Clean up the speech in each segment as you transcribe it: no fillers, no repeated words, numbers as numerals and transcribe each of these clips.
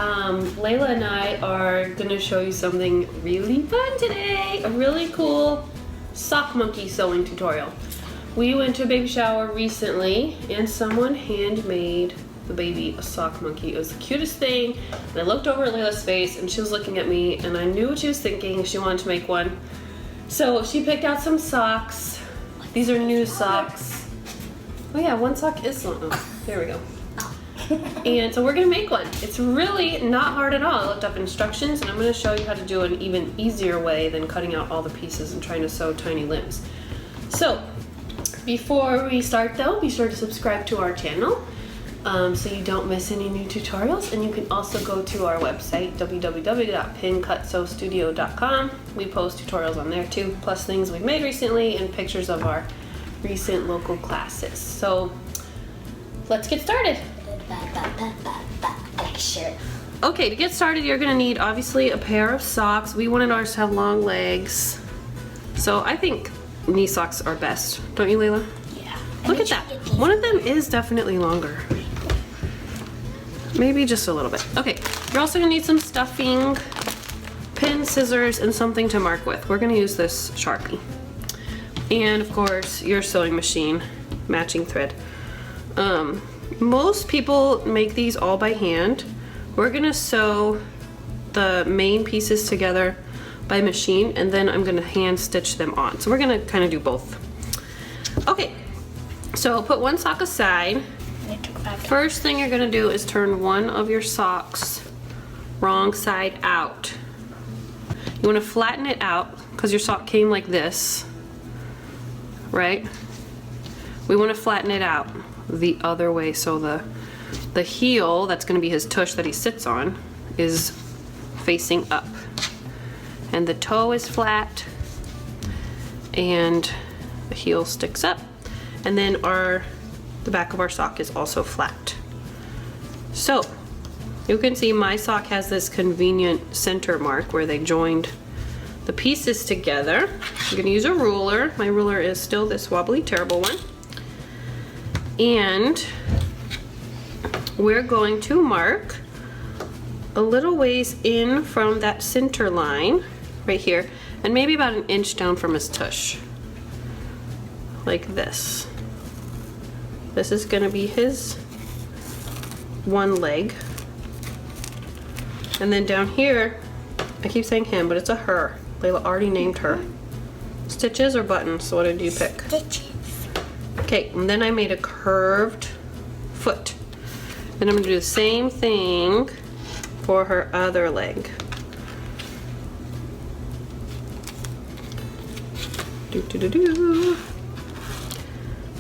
Layla and I are gonna show you something really fun today. A really cool sock monkey sewing tutorial. We went to a baby shower recently and someone handmade the baby a sock monkey. It was the cutest thing. And I looked over at Layla's face and she was looking at me and I knew what she was thinking. She wanted to make one. So she picked out some socks. These are new socks. Oh yeah, one sock is long. Oh, there we go. And so we're gonna make one. It's really not hard at all. I looked up instructions and I'm gonna show you how to do an even easier way than cutting out all the pieces and trying to sew tiny limbs. So before we start though, be sure to subscribe to our channel so you don't miss any new tutorials. And you can also go to our website, www.pincutsewstudio.com. We post tutorials on there too, plus things we've made recently and pictures of our recent local classes. So let's get started. Okay, to get started, you're gonna need obviously a pair of socks. We wanted ours to have long legs, so I think knee socks are best. Don't you, Layla? Yeah. Look at that. One of them is definitely longer. Maybe just a little bit. Okay, you're also gonna need some stuffing, pins, scissors, and something to mark with. We're gonna use this Sharpie. And of course, your sewing machine, matching thread. Most people make these all by hand. We're gonna sew the main pieces together by machine and then I'm gonna hand stitch them on. So we're gonna kind of do both. Okay, so put one sock aside. First thing you're gonna do is turn one of your socks wrong side out. You wanna flatten it out because your sock came like this, right? We wanna flatten it out the other way so the heel, that's going to be his tush that he sits on, is facing up and the toe is flat and the heel sticks up, and then the back of our sock is also flat. So you can see my sock has this convenient center mark where they joined the pieces together. I'm going to use a ruler. My ruler is still this wobbly terrible one. And we're going to mark a little ways in from that center line right here and maybe about an inch down from his tush, like this. This is going to be his one leg, and then down here, I keep saying him but it's a her. Layla already named her. Stitches or buttons? So what did you pick? Stitches. Okay, and then I made a curved foot. Then I'm gonna do the same thing for her other leg.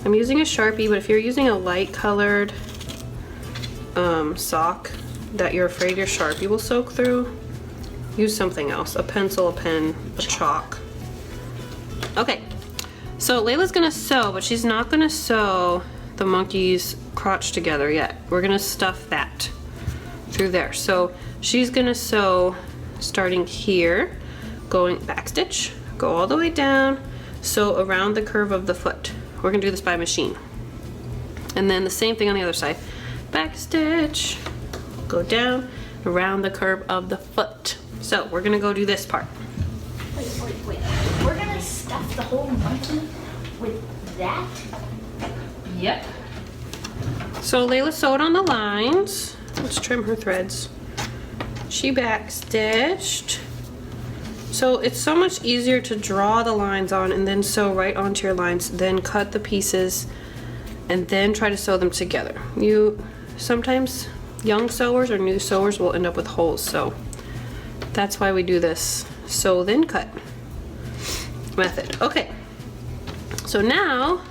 I'm using a Sharpie, but if you're using a light colored sock that you're afraid your Sharpie will soak through, use something else. A pencil, a pen, a chalk. Okay. So Layla's gonna sew, but she's not gonna sew the monkey's crotch together yet. We're gonna stuff that through there. So she's gonna sew starting here, going back stitch, go all the way down, sew around the curve of the foot. We're gonna do this by machine. And then the same thing on the other side. Back stitch, go down, around the curve of the foot. So we're gonna go do this part. Wait. We're gonna stuff the whole monkey with that? Yep. So Layla sewed on the lines. Let's trim her threads. She back stitched. So it's so much easier to draw the lines on and then sew right onto your lines, then cut the pieces and then try to sew them together. Sometimes young sewers or new sewers will end up with holes, so that's why we do this sew then cut method. Okay, so now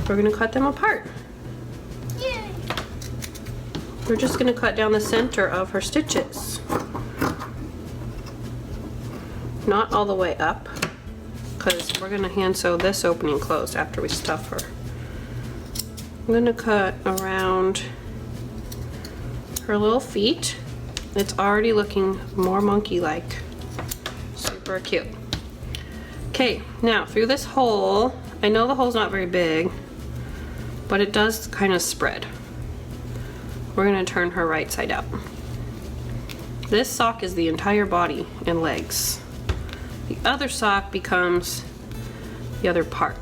we're gonna cut them apart. Yay. We're just gonna cut down the center of her stitches. Not all the way up, because we're gonna hand sew this opening closed after we stuff her. I'm gonna cut around her little feet. It's already looking more monkey-like. Super cute. Okay, now through this hole, I know the hole's not very big, but it does kind of spread. We're gonna turn her right side out. This sock is the entire body and legs. The other sock becomes the other part.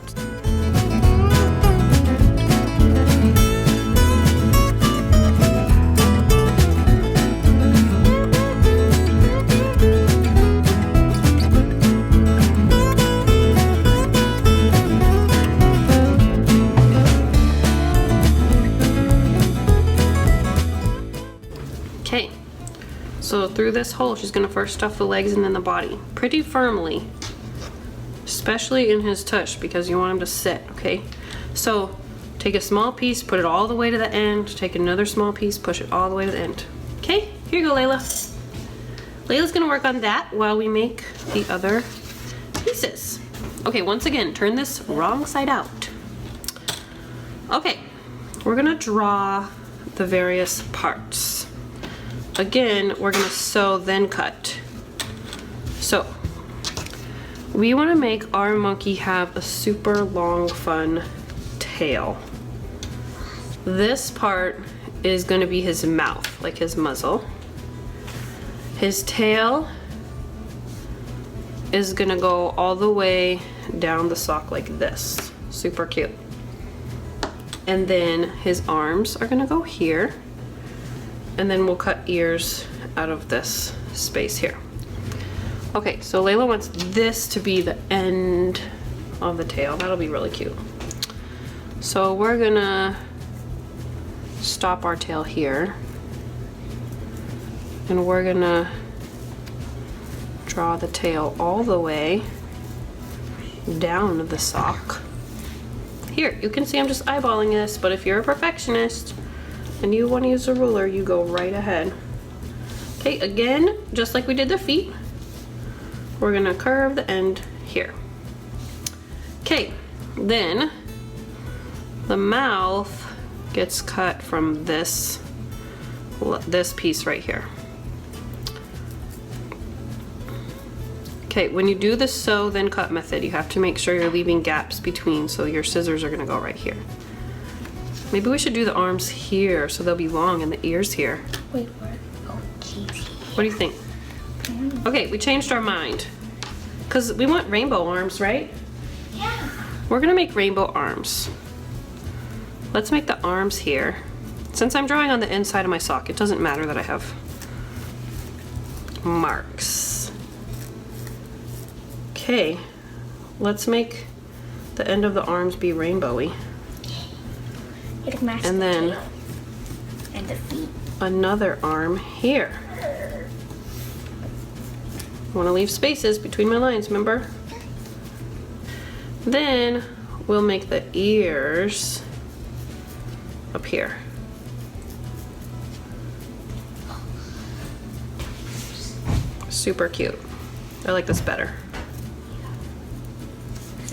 Okay, so through this hole, she's gonna first stuff the legs and then the body pretty firmly, especially in his tush because you want him to sit, okay? So take a small piece, put it all the way to the end, take another small piece, push it all the way to the end. Okay, here you go, Layla. Layla's gonna work on that while we make the other pieces. Okay, once again, turn this wrong side out. Okay, we're gonna draw the various parts. Again, we're gonna sew, then cut. So, we wanna make our monkey have a super long, fun tail. This part is gonna be his mouth, like his muzzle. His tail is gonna go all the way down the sock like this. Super cute. And then his arms are gonna go here. And then we'll cut ears out of this space here. Okay, so Layla wants this to be the end of the tail. That'll be really cute. So we're gonna stop our tail here. And we're gonna draw the tail all the way down the sock. Here, you can see I'm just eyeballing this, but if you're a perfectionist, and you want to use a ruler, you go right ahead. Okay, again, just like we did the feet, we're gonna curve the end here. Okay, then the mouth gets cut from this piece right here. Okay, when you do the sew then cut method, you have to make sure you're leaving gaps between, so your scissors are gonna go right here. Maybe we should do the arms here so they'll be long and the ears here. Wait, what? Oh, geez. What do you think? Okay, we changed our mind. Because we want rainbow arms, right? Yeah. We're gonna make rainbow arms. Let's make the arms here. Since I'm drawing on the inside of my sock, it doesn't matter that I have marks. Okay, let's make the end of the arms be rainbowy. It'll match And the then tail and the feet. Another arm here. Want to leave spaces between my lines, remember? Then we'll make the ears up here. Super cute. I like this better.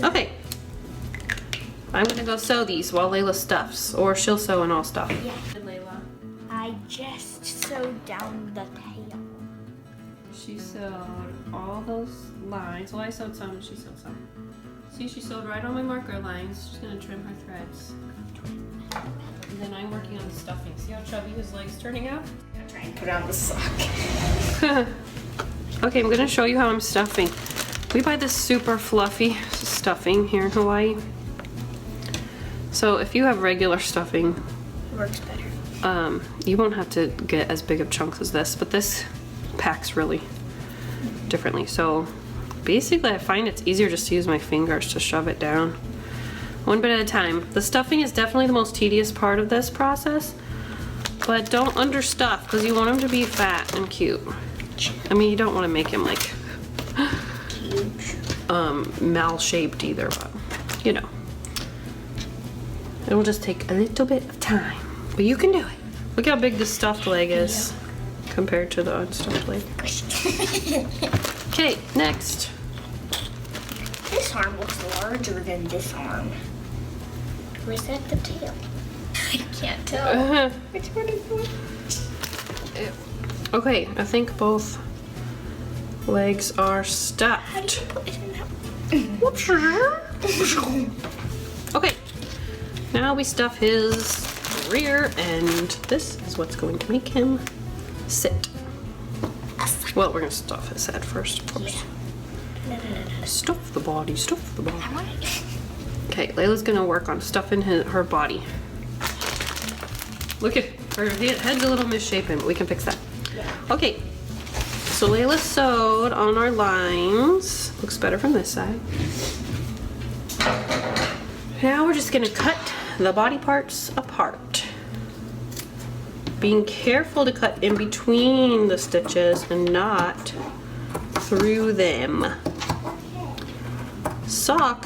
Okay. I'm gonna go sew these while Layla stuffs, or she'll sew and I'll stuff. Yeah. Layla. I just sewed down the tail. She sewed all those lines. Well, I sewed some and she sewed some. See, she sewed right on my marker lines. She's gonna trim her threads. And then I'm working on the stuffing. See how chubby his leg's turning out? I'm gonna try and put on the sock. Okay, I'm gonna show you how I'm stuffing. We buy this super fluffy stuffing here in Hawaii. So if you have regular stuffing, It works better. you won't have to get as big of chunks as this, but this packs really differently. So basically I find it's easier just to use my fingers to shove it down. One bit at a time. The stuffing is definitely the most tedious part of this process, but don't understuff because you want him to be fat and cute. I mean, you don't want to make him like Huge. mal-shaped either, but you know. It will just take a little bit of time, but you can do it. Look how big the stuffed leg is compared to the unstuffed leg. Okay, next. This arm looks larger than this arm. Where's that the tail? I can't tell. Which one is what? Okay, I think both legs are How do stuffed. you put it in that? Okay, now we stuff his rear end. This is what's going to make him sit. Well, we're gonna stuff his head first, of course. No. Stuff the body, stuff the body. I want it. Okay, Layla's gonna work on stuffing her body. Look at her head's a little misshapen, but we can fix that. Yeah. Okay, so Layla sewed on our lines. Looks better from this side. Now we're just gonna cut the body parts apart. Being careful to cut in between the stitches and not through them. Sock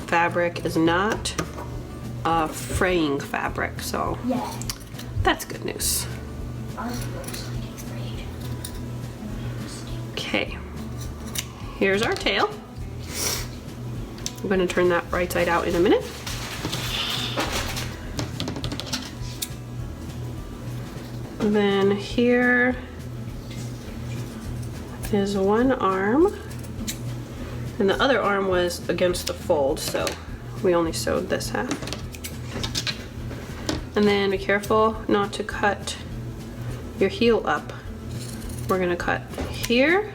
fabric is not a fraying fabric, so Yeah. that's good news. Okay, here's our tail. I'm going to turn that right side out in a minute. And then here is one arm, and the other arm was against the fold, so we only sewed this half. And then be careful not to cut your heel up. We're gonna cut here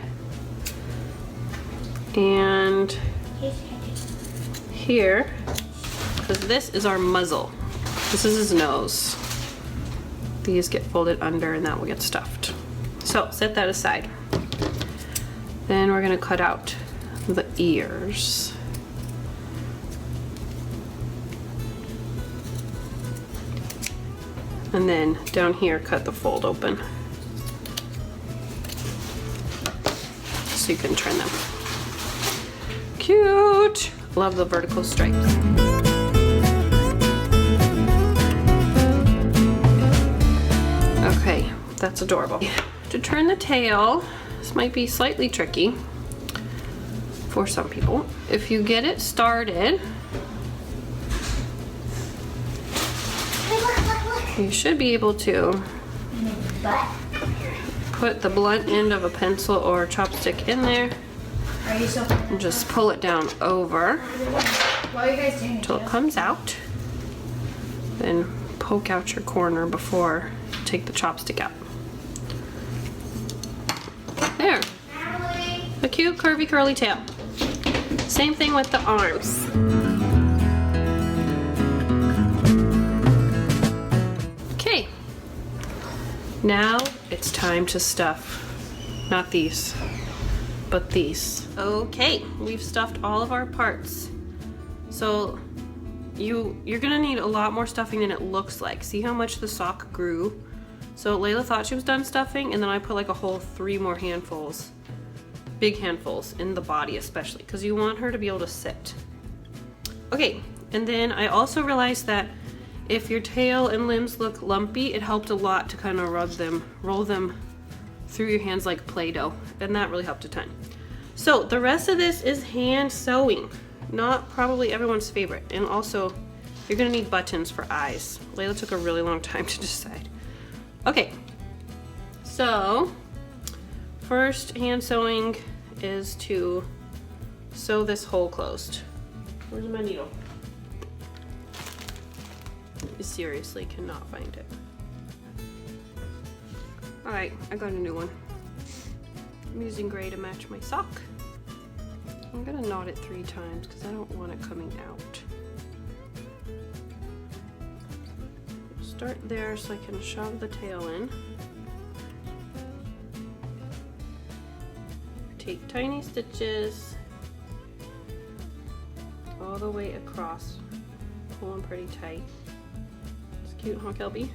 and here, because this is our muzzle. This is his nose. These get folded under and that will get stuffed. So set that aside. Then we're gonna cut out the ears. And then down here, cut the fold open so you can trim them. Cute! Love the vertical stripes. Okay, that's adorable. To turn the tail, this might be slightly tricky for some people. If you get it started, you should be able to put the blunt end of a pencil or chopstick in there and just pull it down over until it comes out. Then poke out your corner before you take the chopstick out. There. A cute curvy curly tail. Same thing with the arms. Okay. Now it's time to stuff. Not these, but these. Okay, we've stuffed all of our parts. So you're gonna need a lot more stuffing than it looks like. See how much the sock grew? So Layla thought she was done stuffing, and then I put like a whole 3 more handfuls, big handfuls in the body especially, because you want her to be able to sit. Okay, and then I also realized that if your tail and limbs look lumpy, it helped a lot to kind of roll them through your hands like Play-Doh, and that really helped a ton. So the rest of this is hand sewing, not probably everyone's favorite. And also, you're gonna need buttons for eyes. Layla took a really long time to decide. Okay, so first hand sewing is to sew this hole closed. Where's my needle? I seriously cannot find it. All right, I got a new one. I'm using gray to match my sock. I'm gonna knot it 3 times because I don't want it coming out. Start there so I can shove the tail in. Take tiny stitches all the way across. Pull them pretty tight. It's cute, huh, Kelby?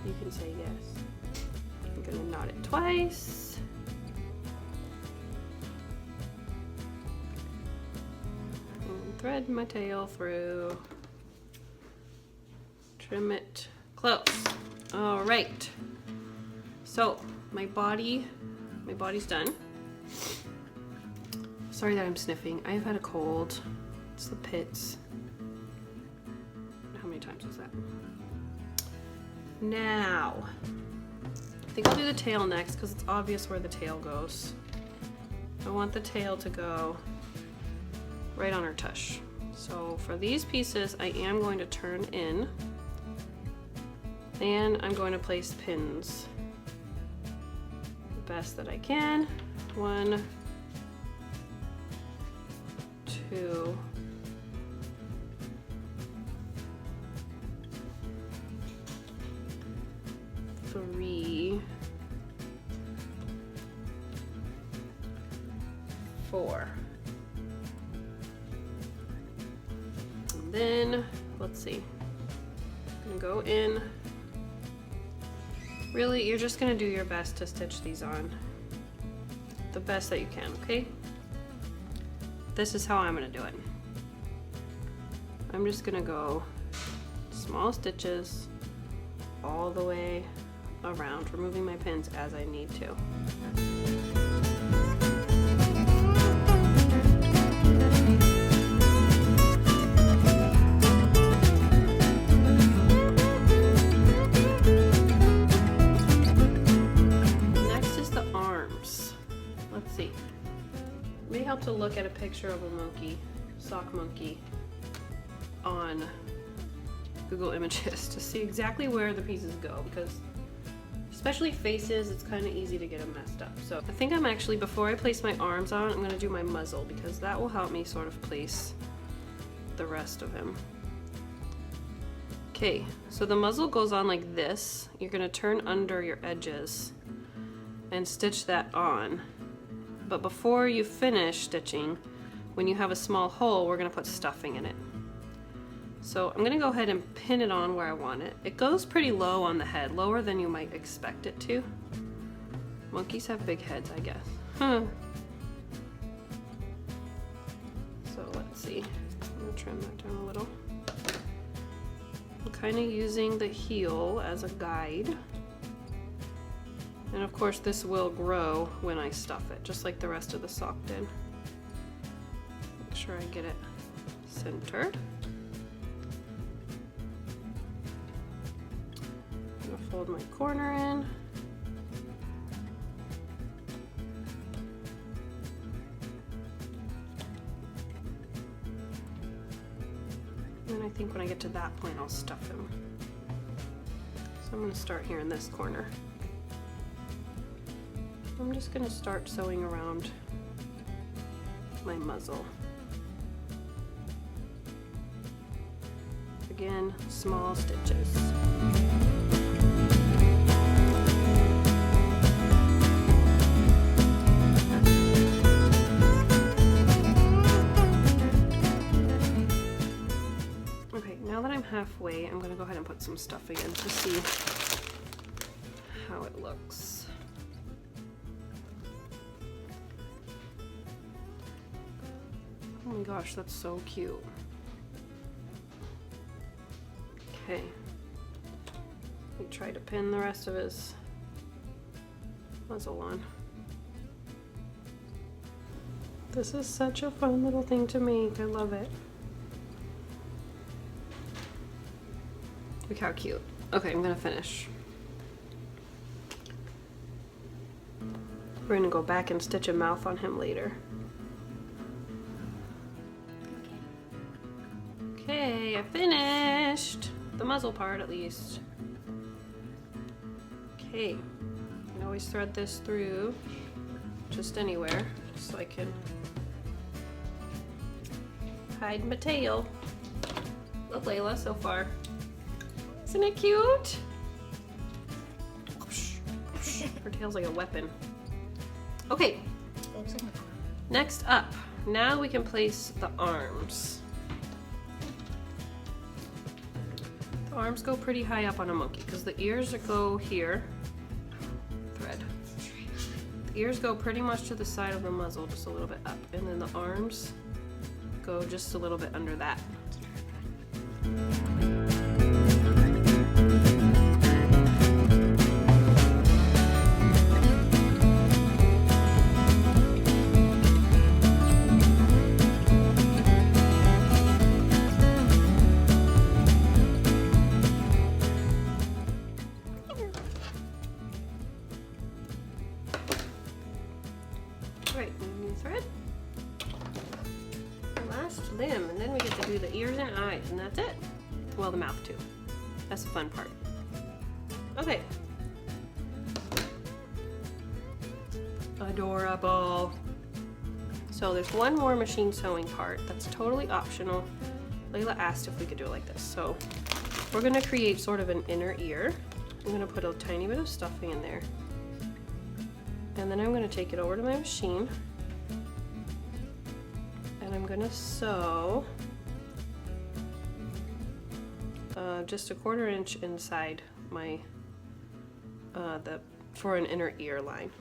You can say yes. I'm gonna knot it twice. And thread my tail through. Trim it close. All right. So my body's done. Sorry that I'm sniffing. I've had a cold. It's the pits. How many times was that? Now, I think I'll do the tail next because it's obvious where the tail goes. I want the tail to go right on her tush. So for these pieces, I am going to turn in and I'm going to place pins the best that I can. 1, 2, 3, 4. And then, let's see. I'm gonna go in. Really, you're just gonna do your best to stitch these on. The best that you can, okay? This is how I'm gonna do it. I'm just gonna go small stitches all the way around, removing my pins as I need to. Next is the arms. Let's see. It may help to look at a picture of a monkey, sock monkey, on Google Images to see exactly where the pieces go, because especially faces, it's kind of easy to get them messed up. So I think I'm actually, before I place my arms on, I'm going to do my muzzle, because that will help me sort of place the rest of him. Okay, so the muzzle goes on like this. You're going to turn under your edges and stitch that on. But before you finish stitching, when you have a small hole, we're going to put stuffing in it. So I'm going to go ahead and pin it on where I want it. It goes pretty low on the head, lower than you might expect it to. Monkeys have big heads, I guess. Huh. So let's see. I'm going to trim that down a little. I'm kind of using the heel as a guide. And of course this will grow when I stuff it, just like the rest of the sock did. Make sure I get it centered. Fold my corner in. And I think when I get to that point, I'll stuff him. So I'm going to start here in this corner. I'm just going to start sewing around my muzzle. Again, small stitches. Now that I'm halfway, I'm going to go ahead and put some stuffing in to see how it looks. Oh my gosh, that's so cute. Okay. Let me try to pin the rest of his muzzle on. This is such a fun little thing to make. I love it. Look how cute. Okay, I'm gonna finish. We're gonna go back and stitch a mouth on him later. Okay, I finished the muzzle part at least. Okay, I can always thread this through just anywhere, so I can hide my tail. Love Layla so far. Isn't it cute? Her tail's like a weapon. Okay, next up, now we can place the arms. The arms go pretty high up on a monkey because the ears go here. Thread. The ears go pretty much to the side of the muzzle, just a little bit up, and then the arms go just a little bit under that. Right, new thread. Last limb, and then we get to do the ears and eyes, and that's it. Well, the mouth too. That's the fun part. Okay. Adorable. So there's one more machine sewing part that's totally optional. Layla asked if we could do it like this. So we're gonna create sort of an inner ear. I'm gonna put a tiny bit of stuffing in there. And then I'm gonna take it over to my machine. And I'm gonna sew just a 1/4 inch inside my, for an inner ear line.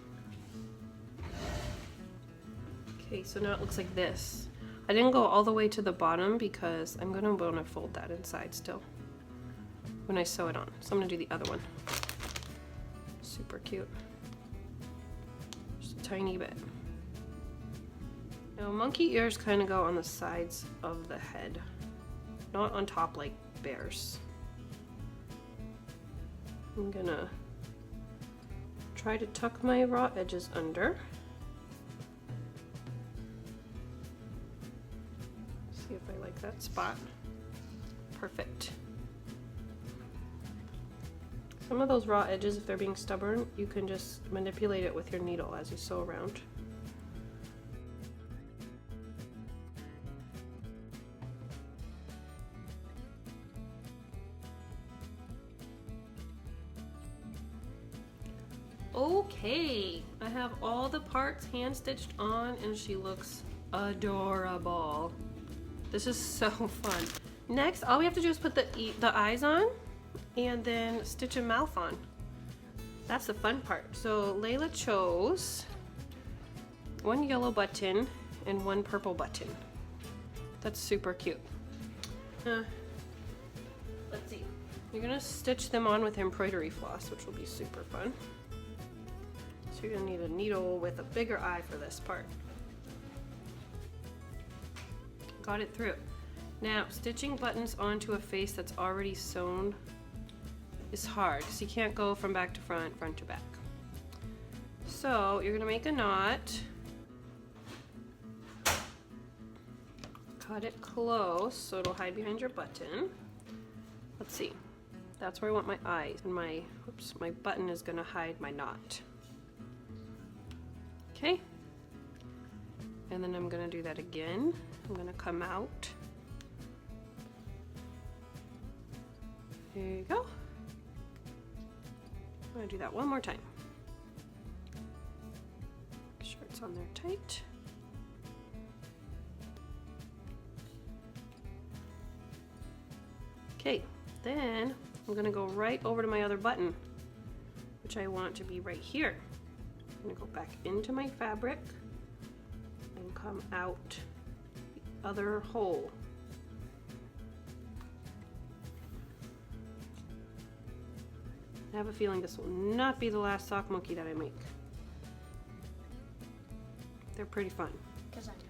Okay, so now it looks like this. I didn't go all the way to the bottom because I'm gonna wanna fold that inside still when I sew it on. So I'm gonna do the other one. Super cute. Just a tiny bit. Now monkey ears kind of go on the sides of the head, not on top like bears. I'm gonna try to tuck my raw edges under. See if I like that spot. Perfect. Some of those raw edges, if they're being stubborn, you can just manipulate it with your needle as you sew around. Okay, I have all the parts hand stitched on and she looks adorable. This is so fun. Next, all we have to do is put the eyes on and then stitch a mouth on. That's the fun part. So Layla chose one yellow button and one purple button. That's super cute. Let's see. You're gonna stitch them on with embroidery floss, which will be super fun. So you're gonna need a needle with a bigger eye for this part. Got it through. Now, stitching buttons onto a face that's already sewn is hard because you can't go from back to front, front to back. So you're gonna make a knot, cut it close so it'll hide behind your button. Let's see, that's where I want my eyes, and my button is gonna hide my knot. Okay, and then I'm gonna do that again. I'm gonna come out. There you go. I'm gonna do that one more time. Make sure it's on there tight. Okay, then I'm gonna go right over to my other button, which I want to be right here. I'm gonna go back into my fabric and come out the other hole. I have a feeling this will not be the last sock monkey that I make. They're pretty fun. Because I do.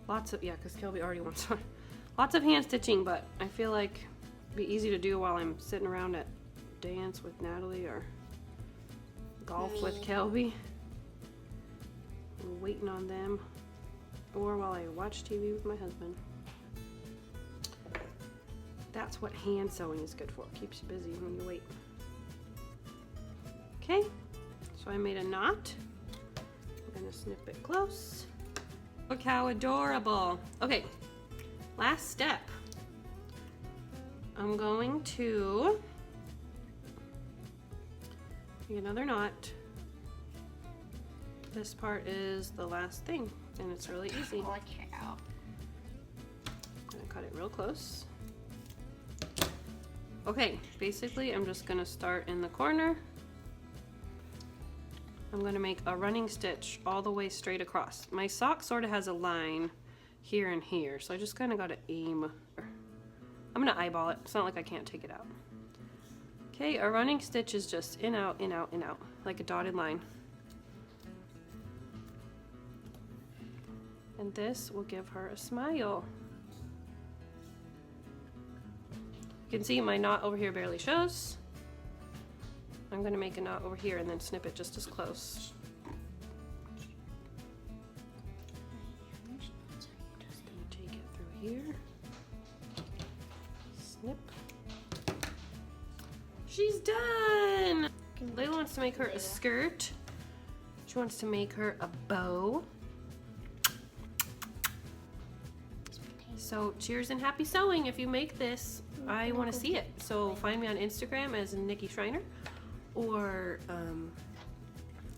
Lots of, yeah, because Kelby already wants one. Lots of hand stitching, but I feel like it'd be easy to do while I'm sitting around at dance with Natalie or golf with Kelby. Waiting on them, or while I watch TV with my husband. That's what hand sewing is good for. It keeps you busy when you wait. Okay, so I made a knot. I'm gonna snip it close. Look how adorable. Okay, last step. I'm going to make another knot. This part is the last thing, and it's really easy. Holy cow. I'm gonna cut it real close. Okay, basically I'm just gonna start in the corner. I'm gonna make a running stitch all the way straight across. My sock sort of has a line here and here, so I just kind of gotta aim. I'm gonna eyeball it. It's not like I can't take it out. Okay, a running stitch is just in, out, in, out, in, out, like a dotted line. And this will give her a smile. You can see my knot over here barely shows. I'm gonna make a knot over here and then snip it just as close. Just gonna take it through here. Snip. She's done! Layla wants to make her a skirt. She wants to make her a bow. So cheers and happy sewing if you make this. I want to see it. So find me on Instagram as Nikki Schreiner, or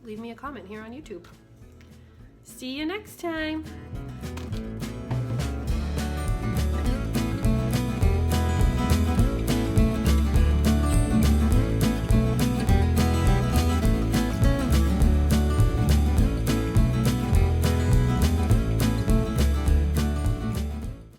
leave me a comment here on YouTube. See you next time.